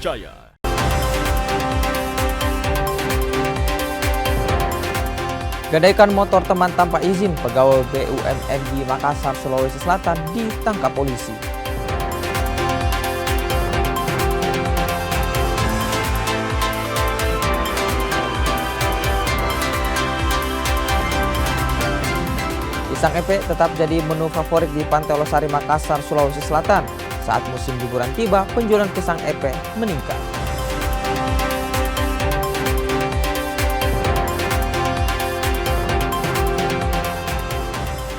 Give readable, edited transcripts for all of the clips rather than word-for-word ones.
terpercaya. Gadaikan motor teman tanpa izin pegawai BUMN di Makassar, Sulawesi Selatan ditangkap polisi. Pisang epe tetap jadi menu favorit di Pantai Losari, Makassar, Sulawesi Selatan. Saat musim liburan tiba, penjualan pisang epe meningkat.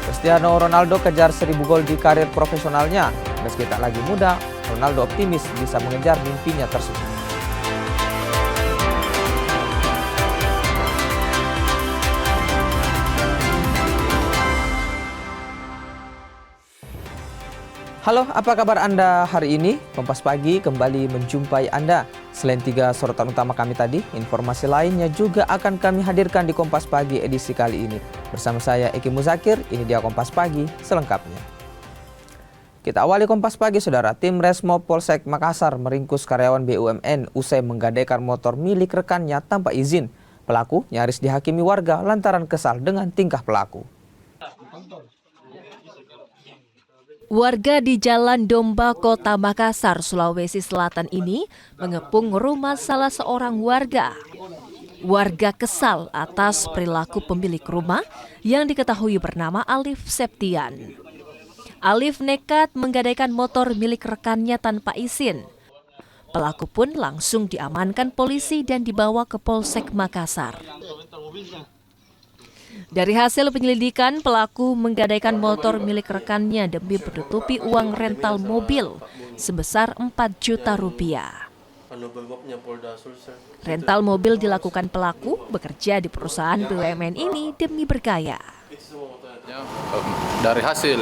Cristiano Ronaldo kejar 1000 gol di karir profesionalnya. Meski tak lagi muda, Ronaldo optimis bisa mengejar mimpinya tersebut. Halo, apa kabar Anda hari ini? Kompas Pagi kembali menjumpai Anda. Selain 3 sorotan utama kami tadi, informasi lainnya juga akan kami hadirkan di Kompas Pagi edisi kali ini. Bersama saya Eki Muzakir, ini dia Kompas Pagi selengkapnya. Kita awali Kompas Pagi, Saudara. Tim Resmo Polsek Makassar meringkus karyawan BUMN usai menggadaikan motor milik rekannya tanpa izin. Pelaku nyaris dihakimi warga lantaran kesal dengan tingkah pelaku. Warga di Jalan Domba, Kota Makassar, Sulawesi Selatan ini mengepung rumah salah seorang warga. Warga kesal atas perilaku pemilik rumah yang diketahui bernama Alif Septian. Alif nekat menggadaikan motor milik rekannya tanpa izin. Pelaku pun langsung diamankan polisi dan dibawa ke Polsek Makassar. Dari hasil penyelidikan, pelaku menggadaikan motor milik rekannya demi menutupi uang rental mobil sebesar 4 juta rupiah. Rental mobil dilakukan pelaku bekerja di perusahaan BUMN ini demi bergaya. Dari hasil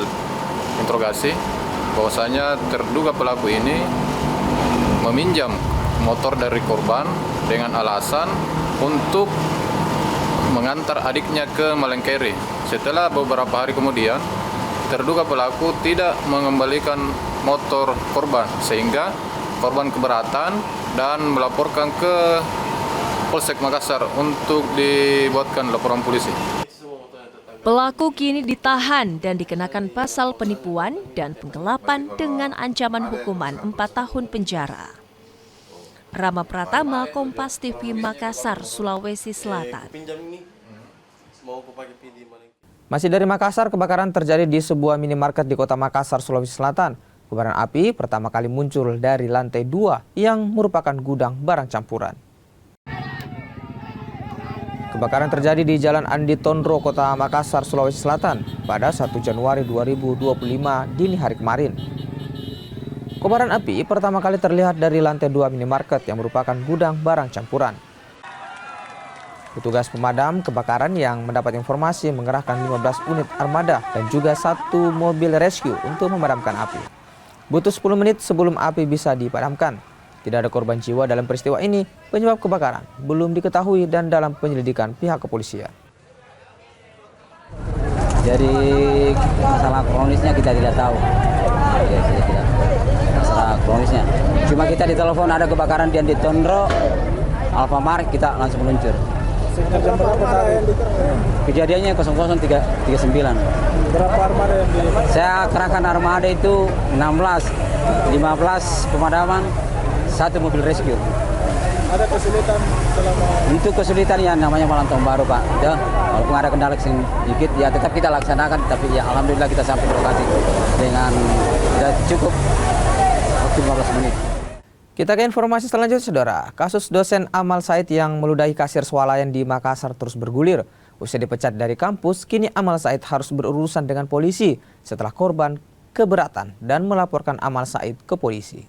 interogasi, bahwasanya terduga pelaku ini meminjam motor dari korban dengan alasan untuk mengantar adiknya ke Malengkeri. Setelah beberapa hari kemudian, terduga pelaku tidak mengembalikan motor korban sehingga korban keberatan dan melaporkan ke Polsek Makassar untuk dibuatkan laporan polisi. Pelaku kini ditahan dan dikenakan pasal penipuan dan penggelapan dengan ancaman hukuman 4 tahun penjara. Rama Pratama, Kompas TV Makassar, Sulawesi Selatan. Masih dari Makassar, kebakaran terjadi di sebuah minimarket di Kota Makassar, Sulawesi Selatan. Kobaran api pertama kali muncul dari lantai 2 yang merupakan gudang barang campuran. Kebakaran terjadi di Jalan Andi Tondro, Kota Makassar, Sulawesi Selatan pada 1 Januari 2025 dini hari kemarin. Kobaran api pertama kali terlihat dari lantai 2 minimarket yang merupakan gudang barang campuran. Petugas pemadam kebakaran yang mendapat informasi mengerahkan 15 unit armada dan juga 1 mobil rescue untuk memadamkan api. Butuh 10 menit sebelum api bisa dipadamkan. Tidak ada korban jiwa dalam peristiwa ini. Penyebab kebakaran belum diketahui dan dalam penyelidikan pihak kepolisian. Jadi masalah kronisnya kita tidak tahu. Masalah kronisnya. Cuma kita ditelepon ada kebakaran di Andi Tondro, Alfamart, kita langsung meluncur. Sekitar jam berapa tadi? Kejadiannya 00:39. Berapa armada yang di? Saya kerahkan armada itu 16, 15 pemadaman, 1 mobil rescue. Ada kesulitan selama? Untuk kesulitan ya namanya malam tahun baru Pak. Ya, walaupun ada kendala sedikit ya tetap kita laksanakan. Tapi ya alhamdulillah kita sampai ke lokasi dengan sudah cukup waktu 15 menit. Kita ke informasi selanjutnya, Saudara. Kasus dosen Amal Said yang meludahi kasir swalayan di Makassar terus bergulir. Usai dipecat dari kampus, kini Amal Said harus berurusan dengan polisi setelah korban keberatan dan melaporkan Amal Said ke polisi.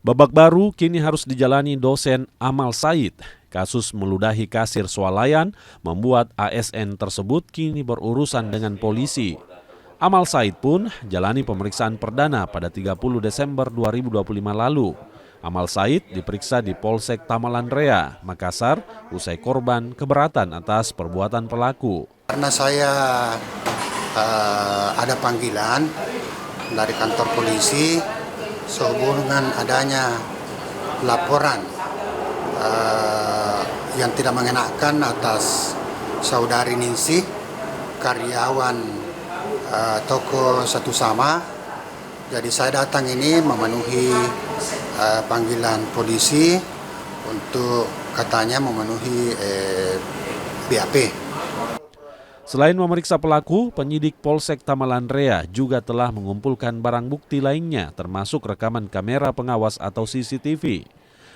Babak baru kini harus dijalani dosen Amal Said. Kasus meludahi kasir swalayan membuat ASN tersebut kini berurusan dengan polisi. Amal Said pun jalani pemeriksaan perdana pada 30 Desember 2025 lalu. Amal Said diperiksa di Polsek Tamalan Rea, Makassar, usai korban keberatan atas perbuatan pelaku. Karena saya ada panggilan dari kantor polisi sehubungan adanya laporan yang tidak mengenakan atas saudari Ningsih, karyawan toko Satu Sama. Jadi saya datang ini memenuhi panggilan polisi untuk katanya memenuhi BAP. Selain memeriksa pelaku, penyidik Polsek Tamalandrea juga telah mengumpulkan barang bukti lainnya termasuk rekaman kamera pengawas atau CCTV.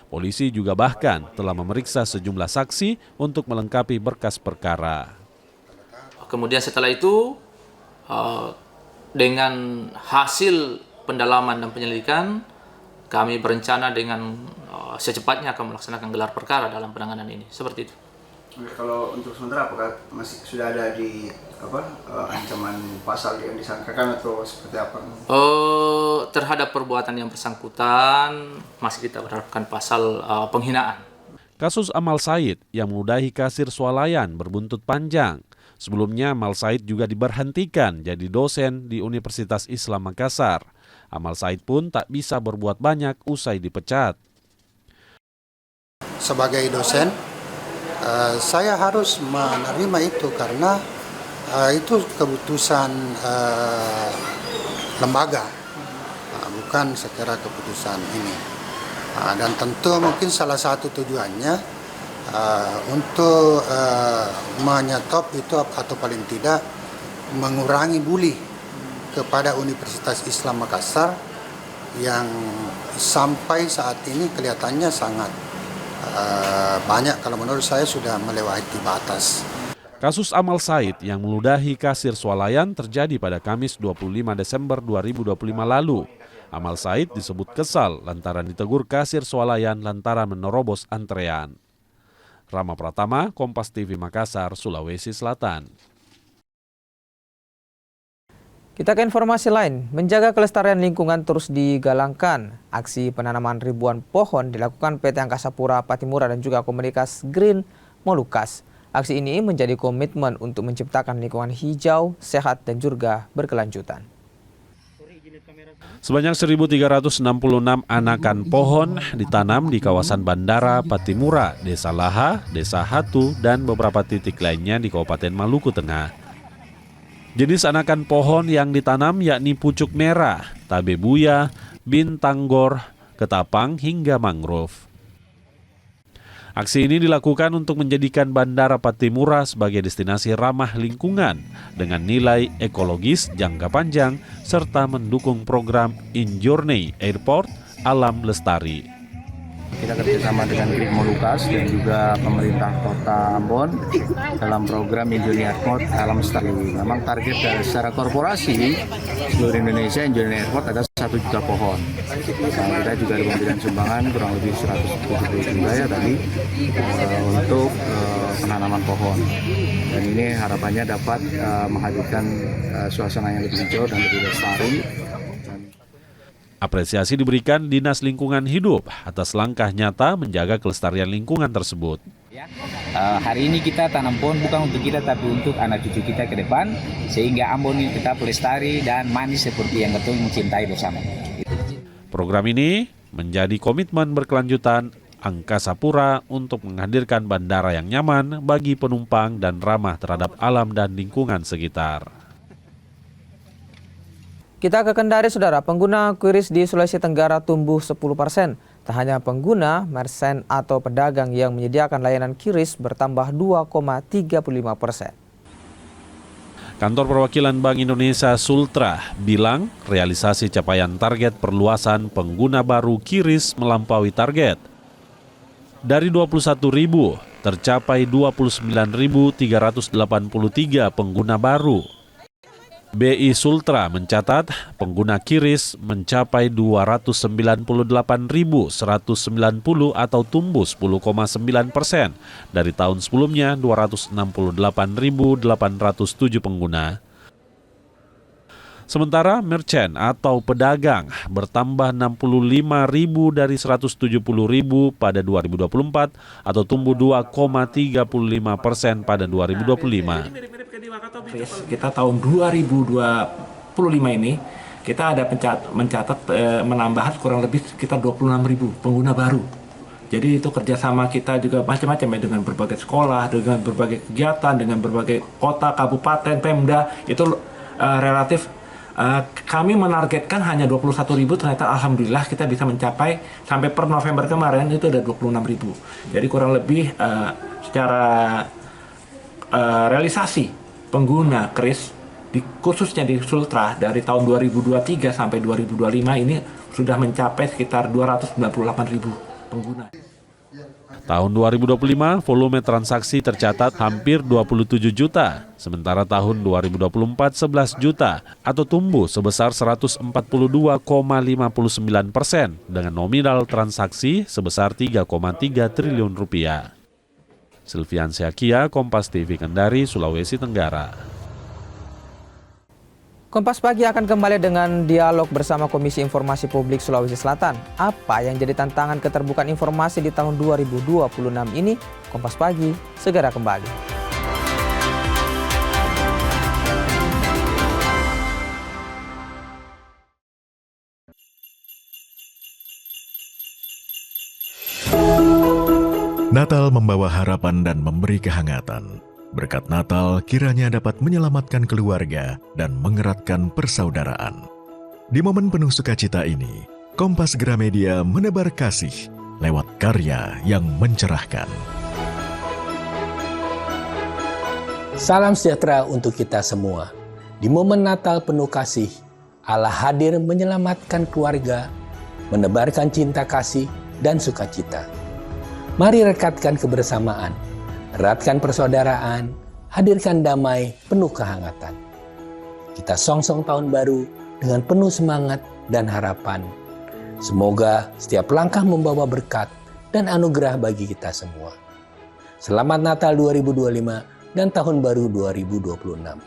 Polisi juga bahkan telah memeriksa sejumlah saksi untuk melengkapi berkas perkara. Kemudian setelah itu, dengan hasil pendalaman dan penyelidikan, kami berencana dengan secepatnya akan melaksanakan gelar perkara dalam penanganan ini. Seperti itu. Kalau untuk sementara apakah masih sudah ada di ancaman pasal yang disangkakan atau seperti apa? Terhadap perbuatan yang bersangkutan masih kita berharapkan pasal penghinaan. Kasus Amal Said yang meludahi kasir swalayan berbuntut panjang. Sebelumnya Amal Said juga diberhentikan jadi dosen di Universitas Islam Makassar. Amal Said pun tak bisa berbuat banyak usai dipecat. Sebagai dosen, saya harus menerima itu karena itu keputusan lembaga, bukan secara keputusan ini. Dan tentu mungkin salah satu tujuannya untuk menyetop itu atau paling tidak mengurangi bully kepada Universitas Islam Makassar yang sampai saat ini kelihatannya sangat banyak, kalau menurut saya sudah melewati batas. Kasus Amal Said yang meludahi kasir swalayan terjadi pada Kamis 25 Desember 2025 lalu. Amal Said disebut kesal lantaran ditegur kasir swalayan lantaran menerobos antrean. Rama Pratama, Kompas TV Makassar, Sulawesi Selatan. Kita ke informasi lain, menjaga kelestarian lingkungan terus digalangkan. Aksi penanaman ribuan pohon dilakukan PT Angkasa Pura Patimura dan juga komunitas Green Molucas. Aksi ini menjadi komitmen untuk menciptakan lingkungan hijau, sehat dan juga berkelanjutan. Sebanyak 1.366 anakan pohon ditanam di kawasan Bandara Patimura, Desa Laha, Desa Hatu, dan beberapa titik lainnya di Kabupaten Maluku Tengah. Jenis anakan pohon yang ditanam yakni pucuk merah, tabebuya, bintanggor, ketapang, hingga mangrove. Aksi ini dilakukan untuk menjadikan Bandara Patimura sebagai destinasi ramah lingkungan dengan nilai ekologis jangka panjang serta mendukung program In Journey Airport Alam Lestari. Kita kerjasama dengan Green Molucas dan juga pemerintah kota Ambon dalam program Injourney Airport Alam Lestari. Memang target dari secara korporasi seluruh Indonesia Injourney Airport ada 1 juta pohon. Nah, kita juga ada memberikan sumbangan kurang lebih 170 juta ya tadi untuk penanaman pohon. Dan ini harapannya dapat menghadirkan suasana yang lebih hijau dan lebih lestari. Apresiasi diberikan Dinas Lingkungan Hidup atas langkah nyata menjaga kelestarian lingkungan tersebut. Hari ini kita tanam pohon bukan untuk kita tapi untuk anak cucu kita ke depan sehingga Ambon ini tetap lestari dan manis seperti yang kita mencintai bersama. Program ini menjadi komitmen berkelanjutan Angkasa Pura untuk menghadirkan bandara yang nyaman bagi penumpang dan ramah terhadap alam dan lingkungan sekitar. Kita ke Kendari, Saudara. Pengguna QRIS di Sulawesi Tenggara tumbuh 10%. Tak hanya pengguna, merchant atau pedagang yang menyediakan layanan QRIS bertambah 2,35%. Kantor Perwakilan Bank Indonesia Sultra bilang realisasi capaian target perluasan pengguna baru QRIS melampaui target. Dari 21.000 tercapai 29.383 pengguna baru. BI Sultra mencatat pengguna QRIS mencapai 298.190 atau tumbuh 10,9% dari tahun sebelumnya 268.807 pengguna. Sementara merchant atau pedagang bertambah 65.000 dari 170.000 pada 2024 atau tumbuh 2,35% pada 2025. Kita tahun 2025 ini kita ada mencatat menambah kurang lebih sekitar 26.000 pengguna baru. Jadi itu kerjasama kita juga macam-macam ya, dengan berbagai sekolah, dengan berbagai kegiatan, dengan berbagai kota, kabupaten, Pemda, itu relatif kami menargetkan hanya 21.000, ternyata alhamdulillah kita bisa mencapai sampai per November kemarin itu ada 26.000. Jadi kurang lebih secara realisasi pengguna KRIS khususnya di Sultra dari tahun 2023 sampai 2025 ini sudah mencapai sekitar 298.000 pengguna. Tahun 2025, volume transaksi tercatat hampir 27 juta, sementara tahun 2024 11 juta, atau tumbuh sebesar 142,59% dengan nominal transaksi sebesar 3,3 triliun rupiah. Silvian Syakia, Kompas TV Kendari, Sulawesi Tenggara. Kompas Pagi akan kembali dengan dialog bersama Komisi Informasi Publik Sulawesi Selatan. Apa yang jadi tantangan keterbukaan informasi di tahun 2026 ini? Kompas Pagi segera kembali. Natal membawa harapan dan memberi kehangatan. Berkat Natal kiranya dapat menyelamatkan keluarga dan mengeratkan persaudaraan. Di momen penuh sukacita ini, Kompas Gramedia menebar kasih lewat karya yang mencerahkan. Salam sejahtera untuk kita semua. Di momen Natal penuh kasih, Allah hadir menyelamatkan keluarga, menebarkan cinta kasih dan sukacita. Mari rekatkan kebersamaan, eratkan persaudaraan, hadirkan damai penuh kehangatan. Kita songsong tahun baru dengan penuh semangat dan harapan. Semoga setiap langkah membawa berkat dan anugerah bagi kita semua. Selamat Natal 2025 dan Tahun Baru 2026.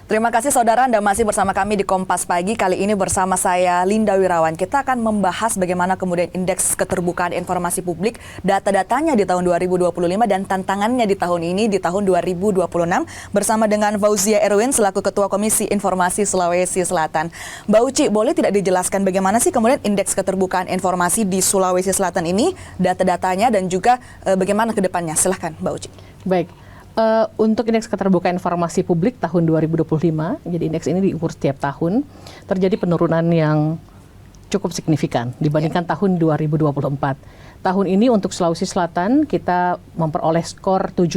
Terima kasih saudara, Anda masih bersama kami di Kompas Pagi. Kali ini bersama saya Linda Wirawan. Kita akan membahas bagaimana kemudian indeks keterbukaan informasi publik, data-datanya di tahun 2025 dan tantangannya di tahun ini, di tahun 2026. Bersama dengan Fauzia Erwin selaku Ketua Komisi Informasi Sulawesi Selatan. Mbak Uci, boleh tidak dijelaskan bagaimana sih kemudian indeks keterbukaan informasi di Sulawesi Selatan ini, data-datanya dan juga bagaimana ke depannya? Silahkan Mbak Uci. Baik. Untuk indeks keterbukaan informasi publik tahun 2025, jadi indeks ini diukur setiap tahun, terjadi penurunan yang cukup signifikan dibandingkan tahun 2024. Tahun ini untuk Sulawesi Selatan kita memperoleh skor 66.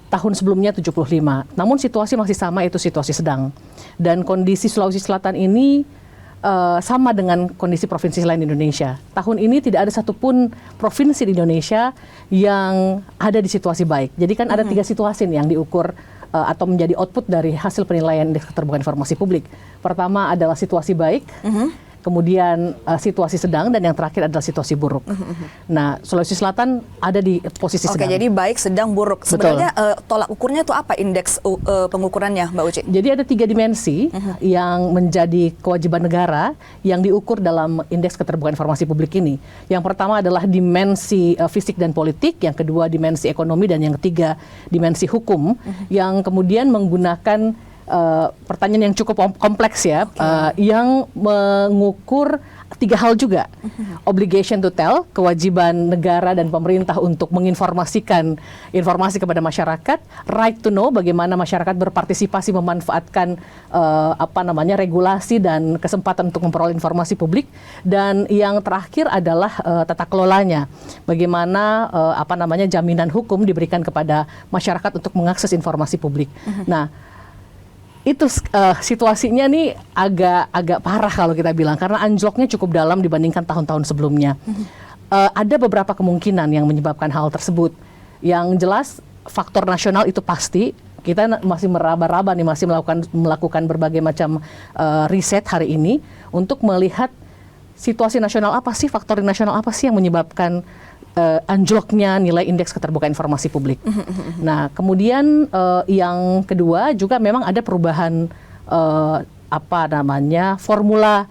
Tahun sebelumnya 75. Namun situasi masih sama, itu situasi sedang. Dan kondisi Sulawesi Selatan ini sama dengan kondisi provinsi lain di Indonesia. Tahun ini tidak ada satupun provinsi di Indonesia yang ada di situasi baik. Jadi kan ada 3 situasi nih yang diukur atau menjadi output dari hasil penilaian indeks keterbukaan informasi publik. Pertama adalah situasi baik, kemudian situasi sedang, dan yang terakhir adalah situasi buruk. Nah, Sulawesi Selatan ada di posisi sedang. Oke, jadi baik, sedang, buruk. Sebenarnya tolak ukurnya itu apa indeks pengukurannya, Mbak Uci? Jadi ada 3 dimensi yang menjadi kewajiban negara yang diukur dalam indeks keterbukaan informasi publik ini. Yang pertama adalah dimensi fisik dan politik, yang kedua dimensi ekonomi, dan yang ketiga dimensi hukum, yang kemudian menggunakan pertanyaan yang cukup kompleks ya, yang mengukur 3 hal juga. Obligation to tell, kewajiban negara dan pemerintah untuk menginformasikan informasi kepada masyarakat. Right to know, bagaimana masyarakat berpartisipasi memanfaatkan regulasi dan kesempatan untuk memperoleh informasi publik. Dan yang terakhir adalah tata kelolanya, bagaimana jaminan hukum diberikan kepada masyarakat untuk mengakses informasi publik. Nah, itu situasinya nih agak parah kalau kita bilang, karena anjloknya cukup dalam dibandingkan tahun-tahun sebelumnya. Ada beberapa kemungkinan yang menyebabkan hal tersebut. Yang jelas faktor nasional itu pasti. Kita masih meraba-raba nih, masih melakukan berbagai macam riset hari ini untuk melihat situasi nasional apa sih, faktor nasional apa sih yang menyebabkan anjloknya nilai indeks keterbukaan informasi publik. Nah, kemudian yang kedua juga memang ada perubahan formula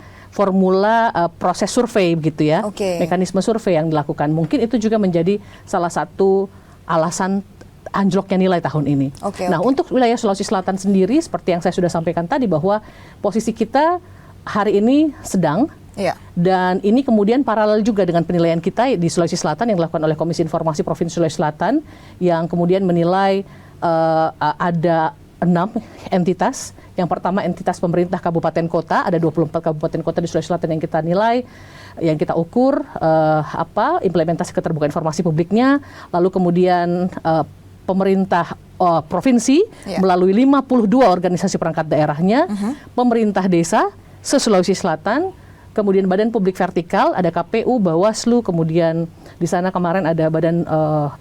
proses survei gitu ya, Oke. mekanisme survei yang dilakukan. Mungkin itu juga menjadi salah satu alasan anjloknya nilai tahun ini. Oke, Nah, untuk wilayah Sulawesi Selatan sendiri, seperti yang saya sudah sampaikan tadi, bahwa posisi kita hari ini sedang, Iya. dan ini kemudian paralel juga dengan penilaian kita di Sulawesi Selatan yang dilakukan oleh Komisi Informasi Provinsi Sulawesi Selatan, yang kemudian menilai ada 6 entitas. Yang pertama entitas pemerintah kabupaten kota, ada 24 kabupaten kota di Sulawesi Selatan yang kita nilai, yang kita ukur implementasi keterbukaan informasi publiknya, lalu kemudian pemerintah provinsi melalui 52 organisasi perangkat daerahnya, pemerintah desa se-Sulawesi Selatan, kemudian badan publik vertikal, ada KPU, Bawaslu, kemudian di sana kemarin ada badan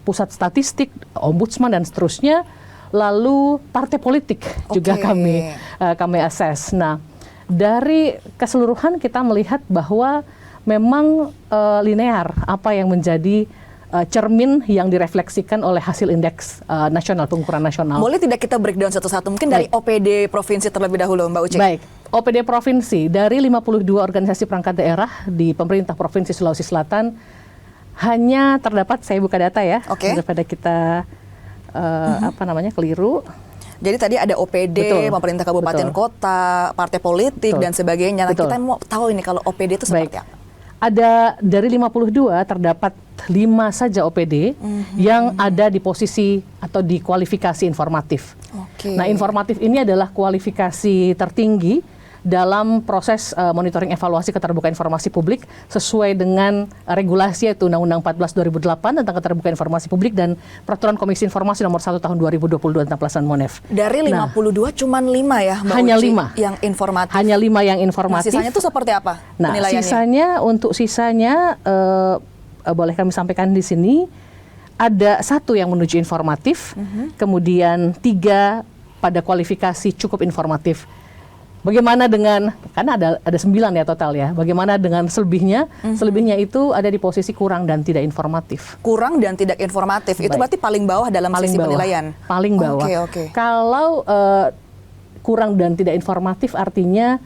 pusat statistik, ombudsman dan seterusnya. Lalu partai politik juga kami assess. Nah, dari keseluruhan kita melihat bahwa memang linear apa yang menjadi cermin yang direfleksikan oleh hasil indeks nasional, pengukuran nasional. Boleh tidak kita breakdown satu-satu? Mungkin dari OPD provinsi terlebih dahulu, Mbak Uci. Baik, OPD provinsi dari 52 organisasi perangkat daerah di pemerintah Provinsi Sulawesi Selatan hanya terdapat, saya buka data ya, daripada kita keliru. Jadi tadi ada OPD, pemerintah kabupaten kota, partai politik dan sebagainya. Nah, kita mau tahu ini kalau OPD itu seperti apa? Ada dari 52 terdapat 5 saja OPD yang ada di posisi atau di kualifikasi informatif. Nah, informatif ini adalah kualifikasi tertinggi dalam proses monitoring evaluasi keterbukaan informasi publik sesuai dengan regulasi, yaitu Undang-Undang 14 2008 tentang keterbukaan informasi publik dan Peraturan Komisi Informasi Nomor 1 Tahun 2022 tentang pelaksanaan MONEF. Dari 52 cuman 5 ya, Mbak hanya Uci, 5 yang informatif. Hanya 5 yang informatif. Nah, sisanya itu seperti apa penilaiannya? Untuk sisanya boleh kami sampaikan di sini, ada 1 yang menuju informatif, kemudian 3 pada kualifikasi cukup informatif. Bagaimana dengan, karena ada 9 ya total ya, bagaimana dengan selebihnya? Selebihnya itu ada di posisi kurang dan tidak informatif. Kurang dan tidak informatif, itu berarti paling bawah dalam sisi penilaian? Paling bawah. Kalau kurang dan tidak informatif artinya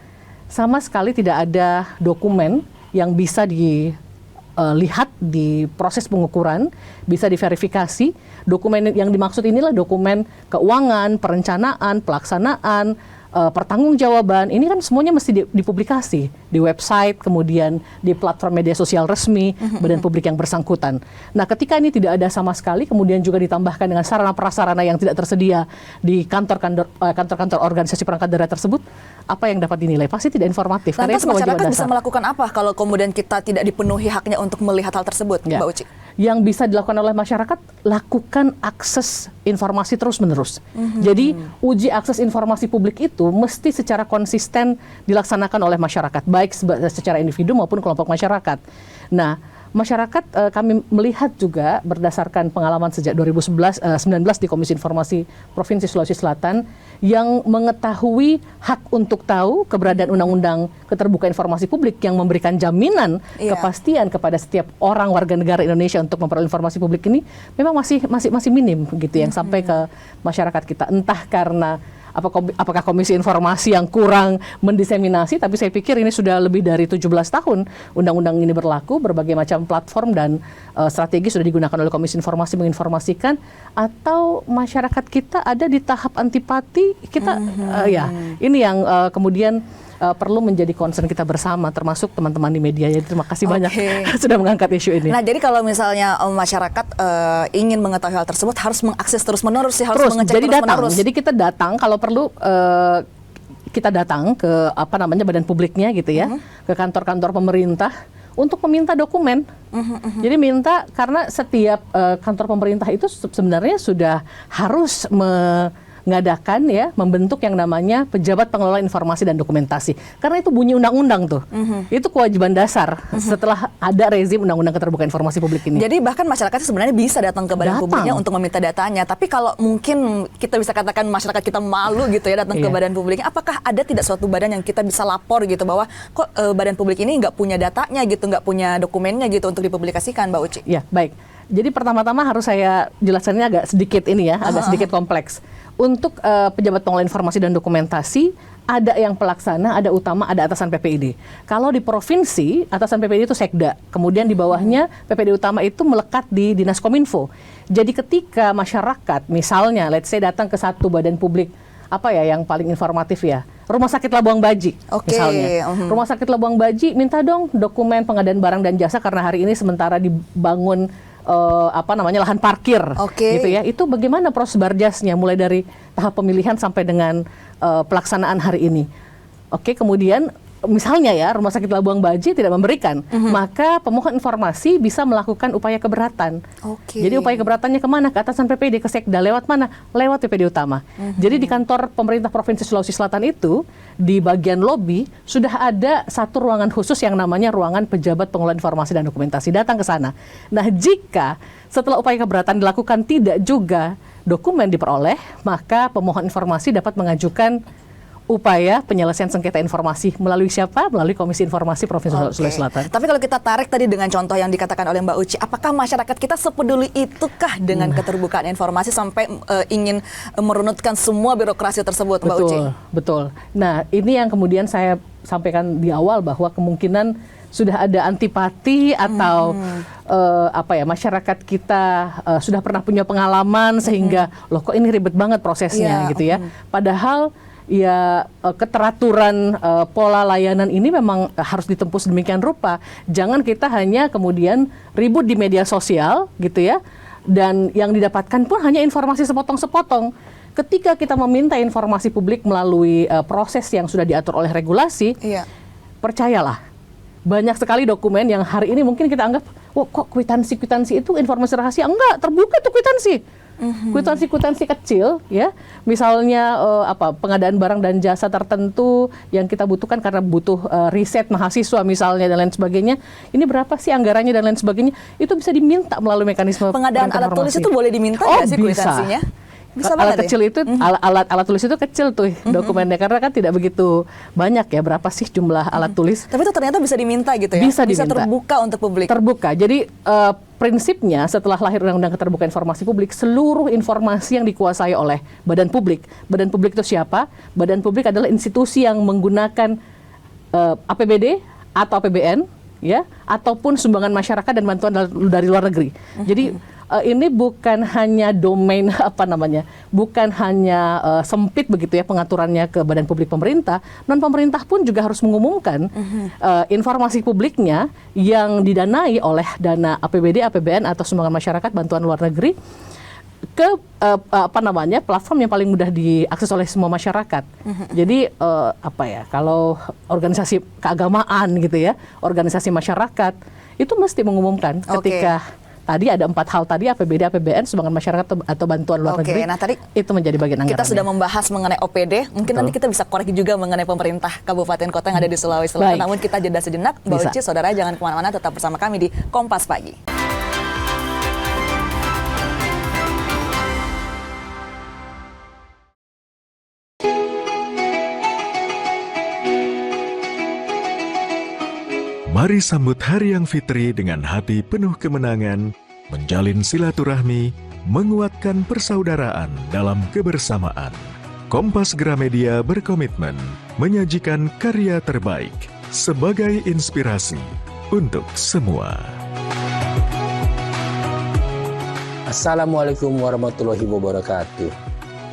sama sekali tidak ada dokumen yang bisa dilihat di proses pengukuran, bisa diverifikasi. Dokumen yang dimaksud inilah dokumen keuangan, perencanaan, pelaksanaan, pertanggungjawaban. Ini kan semuanya mesti dipublikasi di website, kemudian di platform media sosial resmi badan publik yang bersangkutan. Nah, ketika ini tidak ada sama sekali, kemudian juga ditambahkan dengan sarana prasarana yang tidak tersedia di kantor-kantor organisasi perangkat daerah tersebut, apa yang dapat dinilai? Pasti tidak informatif. Lantas masyarakat bisa melakukan apa kalau kemudian kita tidak dipenuhi haknya untuk melihat hal tersebut, Mbak Uci? Yang bisa dilakukan oleh masyarakat, lakukan akses informasi terus-menerus. Jadi uji akses informasi publik itu mesti secara konsisten dilaksanakan oleh masyarakat, baik secara individu maupun kelompok masyarakat. Nah, masyarakat kami melihat juga berdasarkan pengalaman sejak 2019 di Komisi Informasi Provinsi Sulawesi Selatan yang mengetahui hak untuk tahu keberadaan Undang-Undang Keterbukaan Informasi Publik yang memberikan jaminan kepastian kepada setiap orang warga negara Indonesia untuk memperoleh informasi publik ini memang masih minim gitu yang sampai ke masyarakat kita, entah karena apakah Komisi Informasi yang kurang mendiseminasi, tapi saya pikir ini sudah lebih dari 17 tahun undang-undang ini berlaku, berbagai macam platform dan strategi sudah digunakan oleh Komisi Informasi menginformasikan, atau masyarakat kita ada di tahap antipati kita, ini yang kemudian perlu menjadi concern kita bersama, termasuk teman-teman di media. Jadi terima kasih banyak sudah mengangkat isu ini. Nah, jadi kalau misalnya masyarakat ingin mengetahui hal tersebut harus mengakses terus-menerus, harus mengecek terus-menerus. Jadi kita datang, kalau perlu kita datang ke badan publiknya gitu ya, ke kantor-kantor pemerintah untuk meminta dokumen. Jadi minta, karena setiap kantor pemerintah itu sebenarnya sudah harus mengadakan membentuk yang namanya pejabat pengelola informasi dan dokumentasi. Karena itu bunyi undang-undang tuh. Itu kewajiban dasar setelah ada rezim Undang-Undang Keterbukaan Informasi Publik ini. Jadi bahkan masyarakat sebenarnya bisa datang ke badan publiknya untuk meminta datanya. Tapi kalau mungkin kita bisa katakan masyarakat kita malu gitu ya datang ke badan publiknya, apakah ada tidak suatu badan yang kita bisa lapor gitu bahwa kok badan publik ini nggak punya datanya gitu, nggak punya dokumennya gitu untuk dipublikasikan, Mbak Uci? Ya, baik. Jadi pertama-tama harus saya jelaskannya agak sedikit ini ya, agak sedikit kompleks. Untuk pejabat pengelola informasi dan dokumentasi, ada yang pelaksana, ada utama, ada atasan PPID. Kalau di provinsi, atasan PPID itu Sekda. Kemudian di bawahnya PPID utama itu melekat di Dinas Kominfo. Jadi ketika masyarakat, misalnya let's say datang ke satu badan publik, apa ya yang paling informatif ya? Rumah Sakit Labuang Baji, misalnya. Rumah Sakit Labuang Baji minta dong dokumen pengadaan barang dan jasa karena hari ini sementara dibangun lahan parkir, gitu ya. Itu bagaimana proses barjasnya mulai dari tahap pemilihan sampai dengan pelaksanaan hari ini. Kemudian misalnya ya Rumah Sakit Labuang Baji tidak memberikan, maka pemohon informasi bisa melakukan upaya keberatan. Jadi upaya keberatannya kemana? Ke atasan PPD, ke Sekda. Lewat mana? Lewat PPD utama. Jadi di kantor pemerintah Provinsi Sulawesi Selatan itu, di bagian lobi, sudah ada satu ruangan khusus yang namanya ruangan pejabat pengelola informasi dan dokumentasi. Datang ke sana. Nah, jika setelah upaya keberatan dilakukan tidak juga dokumen diperoleh, maka pemohon informasi dapat mengajukan upaya penyelesaian sengketa informasi melalui siapa? Melalui Komisi Informasi Provinsi Sulawesi Selatan. Tapi kalau kita tarik tadi dengan contoh yang dikatakan oleh Mbak Uci, apakah masyarakat kita sepeduli itukah dengan keterbukaan informasi sampai ingin merunutkan semua birokrasi tersebut, Mbak Uci? Betul. Nah, ini yang kemudian saya sampaikan di awal bahwa kemungkinan sudah ada antipati atau masyarakat kita sudah pernah punya pengalaman sehingga loh kok ini ribet banget prosesnya gitu ya. Padahal ya keteraturan pola layanan ini memang harus ditempuh sedemikian rupa. Jangan kita hanya kemudian ribut di media sosial gitu ya, dan yang didapatkan pun hanya informasi sepotong-sepotong. Ketika kita meminta informasi publik melalui proses yang sudah diatur oleh regulasi, percayalah, banyak sekali dokumen yang hari ini mungkin kita anggap, kok kwitansi itu informasi rahasia. Enggak, terbuka tuh kwitansi. Kwitansi kecil ya, misalnya pengadaan barang dan jasa tertentu yang kita butuhkan karena butuh riset mahasiswa misalnya dan lain sebagainya, ini berapa sih anggarannya dan lain sebagainya, itu bisa diminta melalui mekanisme pengadaan alat tulis itu boleh diminta nggak sih kwitansinya? Bisa alat kecil itu alat tulis itu kecil tuh dokumennya karena kan tidak begitu banyak ya, berapa sih jumlah alat tulis. Tapi itu ternyata bisa diminta gitu ya. Bisa terbuka untuk publik. Terbuka. Jadi prinsipnya setelah lahir Undang-Undang Keterbukaan Informasi Publik, seluruh informasi yang dikuasai oleh badan publik. Badan publik itu siapa? Badan publik adalah institusi yang menggunakan APBD atau APBN ya, ataupun sumbangan masyarakat dan bantuan dari luar negeri. Jadi ini bukan hanya domain bukan hanya sempit begitu ya pengaturannya ke badan publik pemerintah, non pemerintah pun juga harus mengumumkan informasi publiknya yang didanai oleh dana APBD, APBN atau sumbangan masyarakat bantuan luar negeri ke platform yang paling mudah diakses oleh semua masyarakat. Jadi kalau organisasi keagamaan gitu ya, organisasi masyarakat itu mesti mengumumkan ketika tadi ada 4 hal tadi, APBD, APBN, sumbangan masyarakat atau bantuan luar negeri. Nah, tadi itu menjadi bagian anggaran. Kita sudah membahas mengenai OPD, mungkin nanti kita bisa korek juga mengenai pemerintah kabupaten kota yang ada di Sulawesi Selatan. Namun kita jeda sejenak, Mbak Uci, saudara jangan kemana-mana, tetap bersama kami di Kompas Pagi. Mari sambut Hari Yang Fitri dengan hati penuh kemenangan, menjalin silaturahmi, menguatkan persaudaraan dalam kebersamaan. Kompas Gramedia berkomitmen menyajikan karya terbaik sebagai inspirasi untuk semua. Assalamualaikum warahmatullahi wabarakatuh.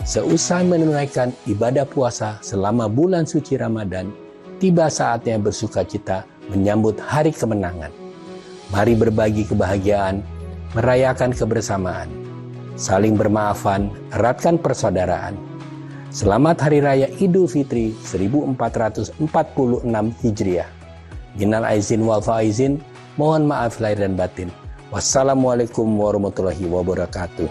Seusai menunaikan ibadah puasa selama bulan suci Ramadan, tiba saatnya bersukacita menyambut hari kemenangan. Mari berbagi kebahagiaan, merayakan kebersamaan, saling bermaafan, eratkan persaudaraan. Selamat Hari Raya Idul Fitri 1446 Hijriah. Minal aizin wal faizin, mohon maaf lahir dan batin. Wassalamualaikum warahmatullahi wabarakatuh.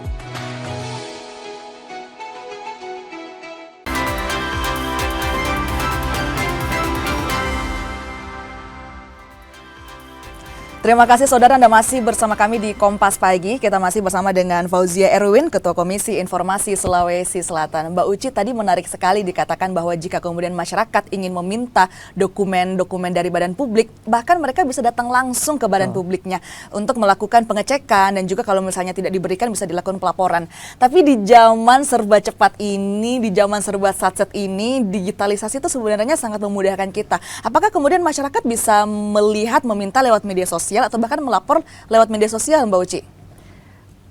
Terima kasih saudara, Anda masih bersama kami di Kompas Pagi. Kita masih bersama dengan Fauzia Erwin, Ketua Komisi Informasi Sulawesi Selatan. Mbak Uci, tadi menarik sekali dikatakan bahwa jika kemudian masyarakat ingin meminta dokumen-dokumen dari badan publik, bahkan mereka bisa datang langsung ke badan publiknya untuk melakukan pengecekan, dan juga kalau misalnya tidak diberikan bisa dilakukan pelaporan. Tapi di zaman serba cepat ini, di zaman serba satset ini, digitalisasi itu sebenarnya sangat memudahkan kita. Apakah kemudian masyarakat bisa melihat, meminta lewat media sosial atau bahkan melapor lewat media sosial, Mbak Uci?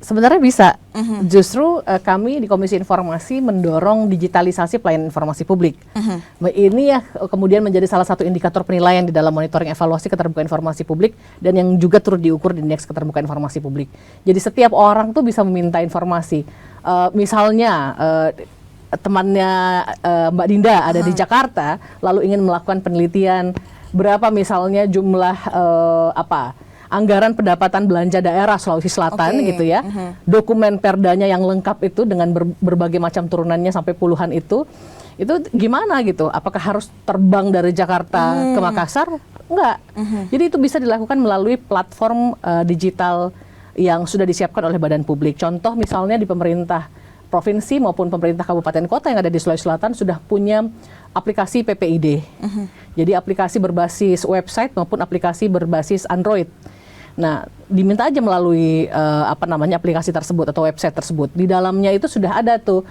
Sebenarnya bisa. Justru kami di Komisi Informasi mendorong digitalisasi pelayanan informasi publik. Ini ya kemudian menjadi salah satu indikator penilaian di dalam monitoring evaluasi keterbukaan informasi publik, dan yang juga turut diukur di indeks keterbukaan informasi publik. Jadi setiap orang tuh bisa meminta informasi. Misalnya temannya Mbak Dinda ada di Jakarta, lalu ingin melakukan penelitian berapa misalnya jumlah anggaran pendapatan belanja daerah Sulawesi Selatan gitu ya. Dokumen perdanya yang lengkap itu dengan berbagai macam turunannya sampai puluhan itu gimana gitu? Apakah harus terbang dari Jakarta ke Makassar? Enggak. Jadi itu bisa dilakukan melalui platform digital yang sudah disiapkan oleh badan publik. Contoh misalnya di pemerintah provinsi maupun pemerintah kabupaten kota yang ada di Sulawesi Selatan sudah punya aplikasi PPID. Jadi aplikasi berbasis website maupun aplikasi berbasis Android. Nah, diminta aja melalui aplikasi tersebut atau website tersebut. Di dalamnya itu sudah ada tuh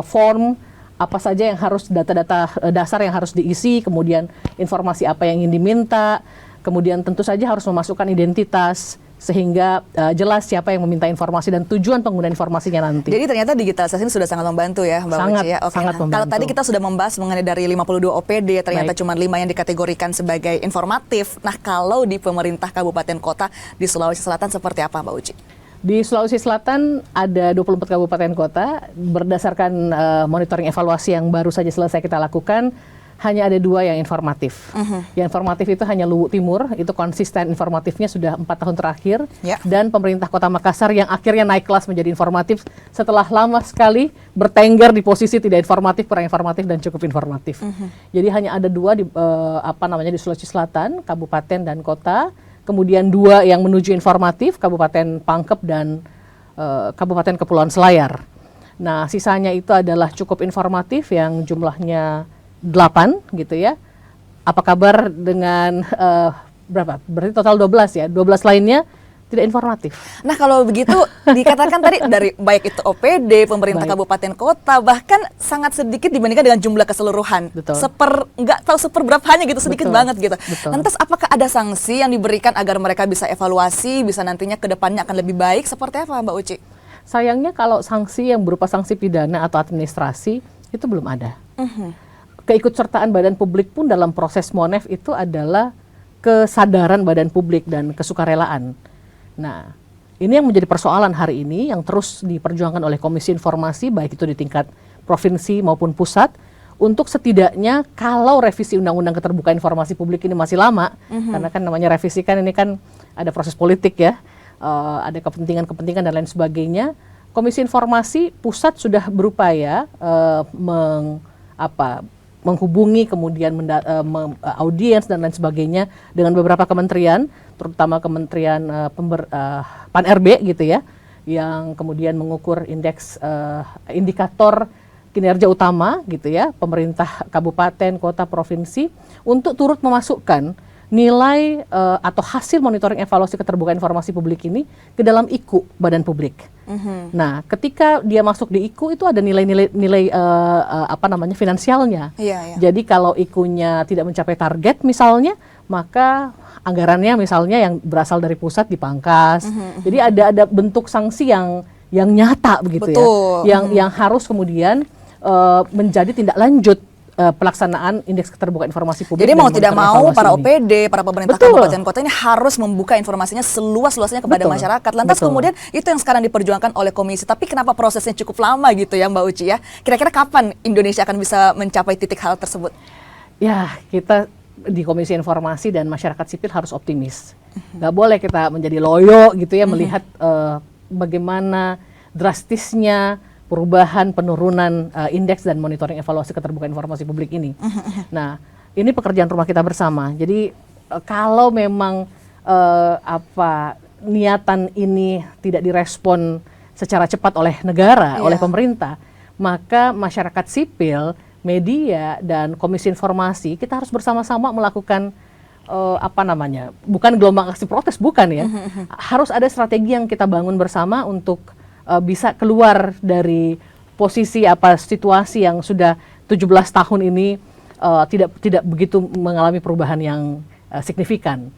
form apa saja yang harus, data-data dasar yang harus diisi, kemudian informasi apa yang ingin diminta, kemudian tentu saja harus memasukkan identitas sehingga jelas siapa yang meminta informasi dan tujuan penggunaan informasinya nanti. Jadi ternyata digitalisasi ini sudah sangat membantu ya, Mbak Uci ya. Sangat membantu. Kalau tadi kita sudah membahas mengenai dari 52 OPD, ternyata cuma 5 yang dikategorikan sebagai informatif. Nah, kalau di pemerintah kabupaten kota di Sulawesi Selatan seperti apa, Mbak Uci? Di Sulawesi Selatan ada 24 kabupaten kota. Berdasarkan monitoring evaluasi yang baru saja selesai kita lakukan, hanya ada 2 yang informatif. Yang informatif itu hanya Luwu Timur, itu konsisten informatifnya sudah 4 tahun terakhir. Dan pemerintah Kota Makassar yang akhirnya naik kelas menjadi informatif setelah lama sekali bertengger di posisi tidak informatif, kurang informatif, dan cukup informatif. Jadi hanya ada 2 di Sulawesi Selatan, kabupaten dan kota. Kemudian 2 yang menuju informatif, Kabupaten Pangkep dan Kabupaten Kepulauan Selayar. Nah, sisanya itu adalah cukup informatif yang jumlahnya 8 gitu ya. Apa kabar dengan berapa? Berarti total 12 ya. 12 lainnya tidak informatif. Nah, kalau begitu dikatakan tadi dari baik itu OPD, pemerintah kabupaten kota, bahkan sangat sedikit dibandingkan dengan jumlah keseluruhan. Nggak tahu seperberapanya gitu, sedikit banget gitu. Lantas apakah ada sanksi yang diberikan agar mereka bisa evaluasi, bisa nantinya ke depannya akan lebih baik? Seperti apa, Mbak Uci? Sayangnya kalau sanksi yang berupa sanksi pidana atau administrasi itu belum ada. Keikutsertaan badan publik pun dalam proses Monef itu adalah kesadaran badan publik dan kesukarelaan. Nah, ini yang menjadi persoalan hari ini yang terus diperjuangkan oleh Komisi Informasi, baik itu di tingkat provinsi maupun pusat, untuk setidaknya kalau revisi Undang-Undang Keterbukaan Informasi Publik ini masih lama, karena kan namanya revisi kan ini kan ada proses politik ya, ada kepentingan-kepentingan dan lain sebagainya. Komisi Informasi pusat sudah berupaya menghubungi kemudian audiens dan lain sebagainya dengan beberapa kementerian, terutama Kementerian Pan-RB gitu ya, yang kemudian mengukur indikator kinerja utama gitu ya, pemerintah kabupaten, kota, provinsi, untuk turut memasukkan nilai atau hasil monitoring evaluasi keterbukaan informasi publik ini ke dalam IKU badan publik. Nah, ketika dia masuk di IKU itu ada nilai finansialnya. Jadi kalau IKU-nya tidak mencapai target misalnya, maka anggarannya misalnya yang berasal dari pusat dipangkas. Jadi ada bentuk sanksi yang nyata begitu ya, yang harus kemudian menjadi tindak lanjut pelaksanaan indeks keterbukaan informasi publik. Jadi mau tidak mau para OPD, para pemerintah kabupaten kota ini harus membuka informasinya seluas-luasnya kepada masyarakat. Lantas kemudian itu yang sekarang diperjuangkan oleh komisi. Tapi kenapa prosesnya cukup lama gitu ya, Mbak Uci ya? Kira-kira kapan Indonesia akan bisa mencapai titik hal tersebut? Ya, kita di Komisi Informasi dan masyarakat sipil harus optimis. Nggak boleh kita menjadi loyo gitu ya, melihat bagaimana drastisnya perubahan penurunan indeks dan monitoring evaluasi keterbukaan informasi publik ini. Nah, ini pekerjaan rumah kita bersama. Jadi kalau memang niatan ini tidak direspon secara cepat oleh negara, oleh pemerintah, maka masyarakat sipil, media, dan Komisi Informasi kita harus bersama-sama melakukan bukan gelombang aksi protes, bukan ya. Harus ada strategi yang kita bangun bersama untuk bisa keluar dari posisi situasi yang sudah 17 tahun ini tidak begitu mengalami perubahan yang signifikan.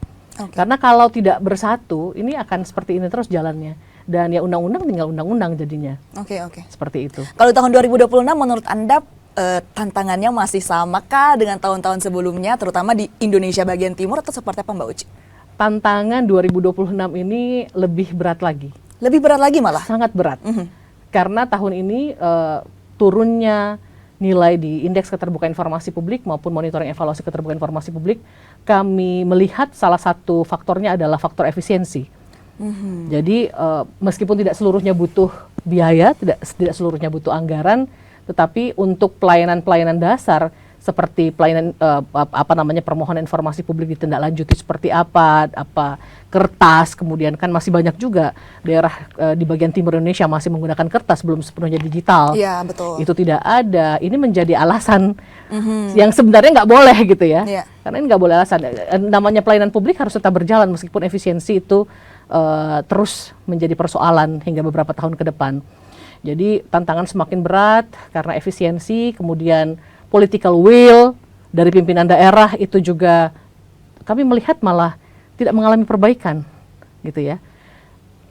Karena kalau tidak bersatu, ini akan seperti ini terus jalannya. Dan ya undang-undang tinggal undang-undang jadinya. Oke. Seperti itu. Kalau tahun 2026 menurut Anda tantangannya masih sama kah dengan tahun-tahun sebelumnya, terutama di Indonesia bagian timur, atau seperti apa Mbak Uci? Tantangan 2026 ini lebih berat lagi. Lebih berat lagi malah? Sangat berat. Karena tahun ini turunnya nilai di Indeks Keterbukaan Informasi Publik maupun monitoring evaluasi keterbukaan informasi publik, kami melihat salah satu faktornya adalah faktor efisiensi. Jadi meskipun tidak seluruhnya butuh biaya, tidak seluruhnya butuh anggaran, tetapi untuk pelayanan-pelayanan dasar seperti pelayanan permohonan informasi publik ditindaklanjuti seperti apa kertas, kemudian kan masih banyak juga daerah di bagian timur Indonesia masih menggunakan kertas, belum sepenuhnya digital. Iya, betul. Itu tidak ada. Ini menjadi alasan yang sebenarnya nggak boleh gitu ya. Karena ini nggak boleh alasan. Namanya pelayanan publik harus tetap berjalan meskipun efisiensi itu terus menjadi persoalan hingga beberapa tahun ke depan. Jadi tantangan semakin berat karena efisiensi, kemudian political will dari pimpinan daerah itu juga kami melihat malah tidak mengalami perbaikan gitu ya.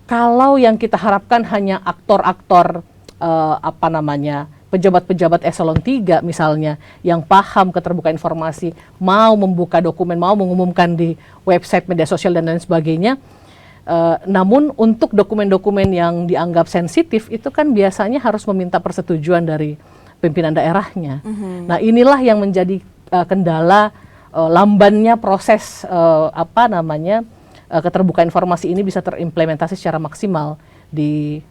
Kalau yang kita harapkan hanya aktor-aktor pejabat-pejabat eselon 3 misalnya yang paham keterbukaan informasi, mau membuka dokumen, mau mengumumkan di website, media sosial dan lain sebagainya. Namun untuk dokumen-dokumen yang dianggap sensitif itu kan biasanya harus meminta persetujuan dari pimpinan daerahnya. Nah, inilah yang menjadi kendala lambannya proses keterbukaan informasi ini bisa terimplementasi secara maksimal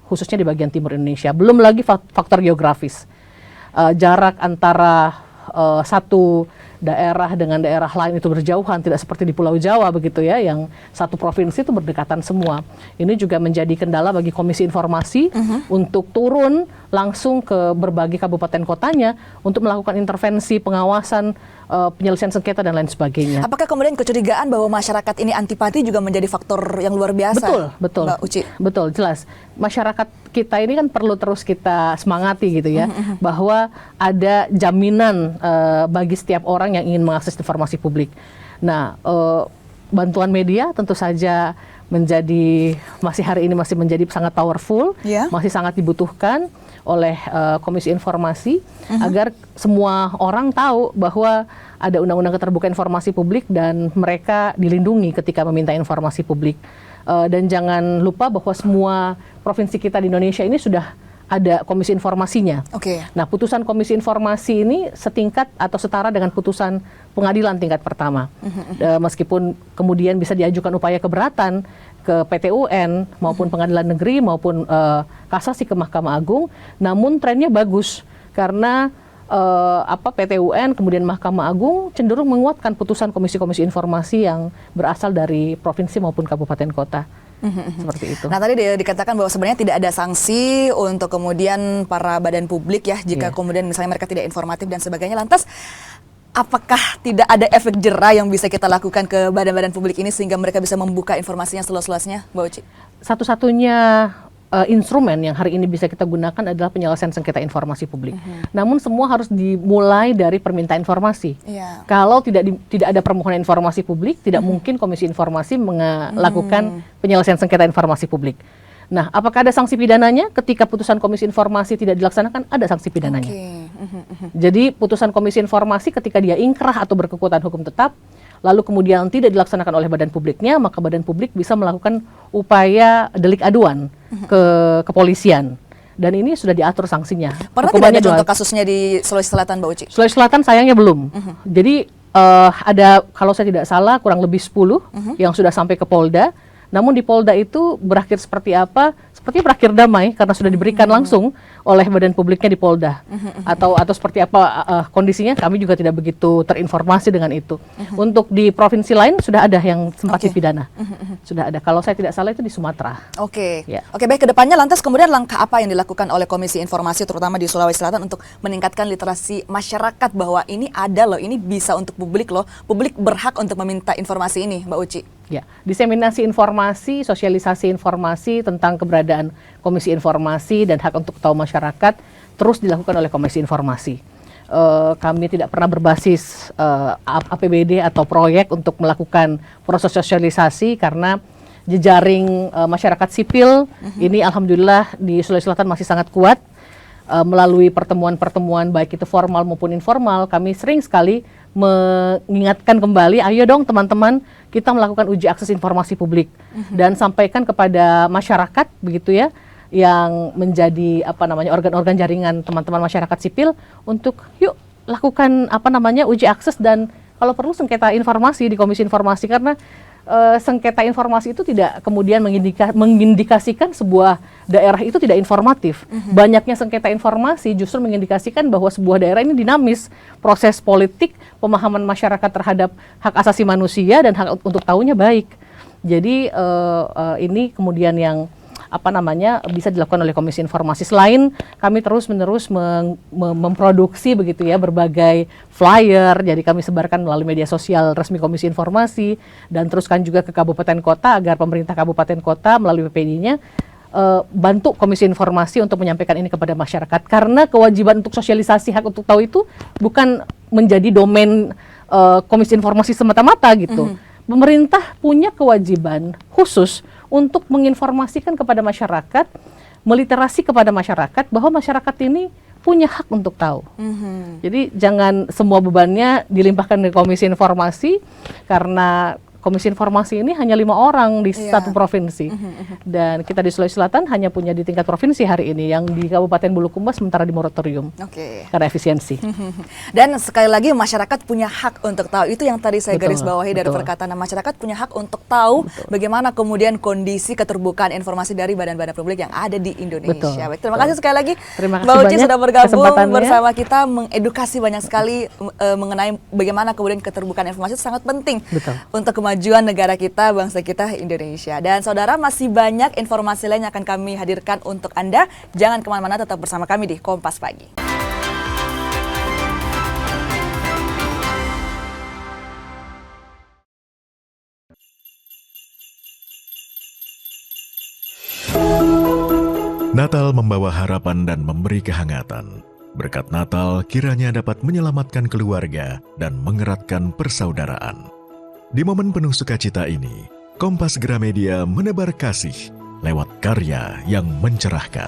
khususnya di bagian timur Indonesia. Belum lagi faktor geografis. Jarak antara satu daerah dengan daerah lain itu berjauhan, tidak seperti di Pulau Jawa begitu ya, yang satu provinsi itu berdekatan semua. Ini juga menjadi kendala bagi Komisi Informasi untuk turun langsung ke berbagai kabupaten kotanya untuk melakukan intervensi, pengawasan, penyelesaian sengketa dan lain sebagainya. Apakah kemudian kecurigaan bahwa masyarakat ini antipati juga menjadi faktor yang luar biasa? Betul, Mbak Uci. Betul, jelas. Masyarakat kita ini kan perlu terus kita semangati gitu ya, bahwa ada jaminan bagi setiap orang yang ingin mengakses informasi publik. Nah, bantuan media tentu saja masih hari ini masih menjadi sangat powerful, masih sangat dibutuhkan oleh Komisi Informasi agar semua orang tahu bahwa ada Undang-Undang Keterbukaan Informasi Publik dan mereka dilindungi ketika meminta informasi publik. Dan jangan lupa bahwa semua provinsi kita di Indonesia ini sudah ada komisi informasinya. Nah, putusan Komisi Informasi ini setingkat atau setara dengan putusan pengadilan tingkat pertama. Meskipun kemudian bisa diajukan upaya keberatan ke PT UN maupun pengadilan negeri maupun kasasi ke Mahkamah Agung, namun trennya bagus karena PT UN kemudian Mahkamah Agung cenderung menguatkan putusan komisi-komisi informasi yang berasal dari provinsi maupun kabupaten kota. Seperti itu. Nah, tadi dikatakan bahwa sebenarnya tidak ada sanksi untuk kemudian para badan publik ya jika kemudian misalnya mereka tidak informatif dan sebagainya. Lantas apakah tidak ada efek jera yang bisa kita lakukan ke badan-badan publik ini sehingga mereka bisa membuka informasinya seluas-luasnya, Mbak Uci? Satu-satunya instrumen yang hari ini bisa kita gunakan adalah penyelesaian sengketa informasi publik. Namun semua harus dimulai dari permintaan informasi. Kalau tidak ada permohonan informasi publik, tidak mungkin Komisi Informasi melakukan penyelesaian sengketa informasi publik. Nah, apakah ada sanksi pidananya? Ketika putusan Komisi Informasi tidak dilaksanakan, ada sanksi pidananya. Jadi putusan Komisi Informasi ketika dia ingkrah atau berkekuatan hukum tetap, lalu kemudian tidak dilaksanakan oleh badan publiknya, maka badan publik bisa melakukan upaya delik aduan ke kepolisian. Dan ini sudah diatur sanksinya. Pernah tidak ada contoh kasusnya di Sulawesi Selatan, Mbak Uci? Sulawesi Selatan sayangnya belum. Jadi ada, kalau saya tidak salah, kurang lebih 10 yang sudah sampai ke Polda. Namun di Polda itu berakhir seperti apa? Seperti berakhir damai karena sudah diberikan langsung oleh badan publiknya di Polda atau seperti apa kondisinya, kami juga tidak begitu terinformasi dengan itu. Untuk di provinsi lain sudah ada yang sempat dipidana, sudah ada. Kalau saya tidak salah itu di Sumatera. Oke, Ya. oke, baik, kedepannya lantas kemudian langkah apa yang dilakukan oleh Komisi Informasi terutama di Sulawesi Selatan untuk meningkatkan literasi masyarakat bahwa ini ada loh, ini bisa untuk publik loh, publik berhak untuk meminta informasi ini, Mbak Uci. Ya, diseminasi informasi, sosialisasi informasi tentang keberadaan Komisi Informasi dan hak untuk tahu masyarakat terus dilakukan oleh Komisi Informasi. Kami tidak pernah berbasis APBD atau proyek untuk melakukan proses sosialisasi karena jejaring masyarakat sipil ini alhamdulillah di Sulawesi Selatan masih sangat kuat. Melalui pertemuan-pertemuan baik itu formal maupun informal, kami sering sekali mengingatkan kembali, ayo dong teman-teman kita melakukan uji akses informasi publik dan sampaikan kepada masyarakat begitu ya, yang menjadi organ-organ jaringan teman-teman masyarakat sipil untuk yuk lakukan uji akses dan kalau perlu sengketa informasi di Komisi Informasi karena sengketa informasi itu tidak kemudian mengindikasikan sebuah daerah itu tidak informatif. Banyaknya sengketa informasi justru mengindikasikan bahwa sebuah daerah ini dinamis, proses politik, pemahaman masyarakat terhadap hak asasi manusia dan hak untuk tahunya baik. Jadi ini kemudian yang bisa dilakukan oleh Komisi Informasi. Selain kami terus-menerus memproduksi begitu ya berbagai flyer, jadi kami sebarkan melalui media sosial resmi Komisi Informasi dan teruskan juga ke kabupaten kota agar pemerintah kabupaten kota melalui PPD-nya bantu Komisi Informasi untuk menyampaikan ini kepada masyarakat karena kewajiban untuk sosialisasi hak untuk tahu itu bukan menjadi domain Komisi Informasi semata-mata gitu. Pemerintah punya kewajiban khusus untuk menginformasikan kepada masyarakat, meliterasi kepada masyarakat bahwa masyarakat ini punya hak untuk tahu. Jadi jangan semua bebannya dilimpahkan ke Komisi Informasi karena Komisi Informasi ini hanya 5 orang di satu provinsi. Dan kita di Sulawesi Selatan hanya punya di tingkat provinsi hari ini, yang di Kabupaten Bulukumba sementara di moratorium. Karena efisiensi. Dan sekali lagi masyarakat punya hak untuk tahu. Itu yang tadi saya garis bawahi dari perkataan masyarakat punya hak untuk tahu bagaimana kemudian kondisi keterbukaan informasi dari badan-badan publik yang ada di Indonesia. Baik, terima kasih sekali lagi Mbak Uci sudah bergabung bersama kita mengedukasi banyak sekali mengenai bagaimana kemudian keterbukaan informasi itu sangat penting untuk kemajuan negara kita, bangsa kita Indonesia. Dan saudara, masih banyak informasi lain yang akan kami hadirkan untuk Anda. Jangan kemana-mana, tetap bersama kami di Kompas Pagi. Natal membawa harapan dan memberi kehangatan. Berkat Natal kiranya dapat menyelamatkan keluarga dan mengeratkan persaudaraan. Di momen penuh sukacita ini, Kompas Gramedia menebar kasih lewat karya yang mencerahkan.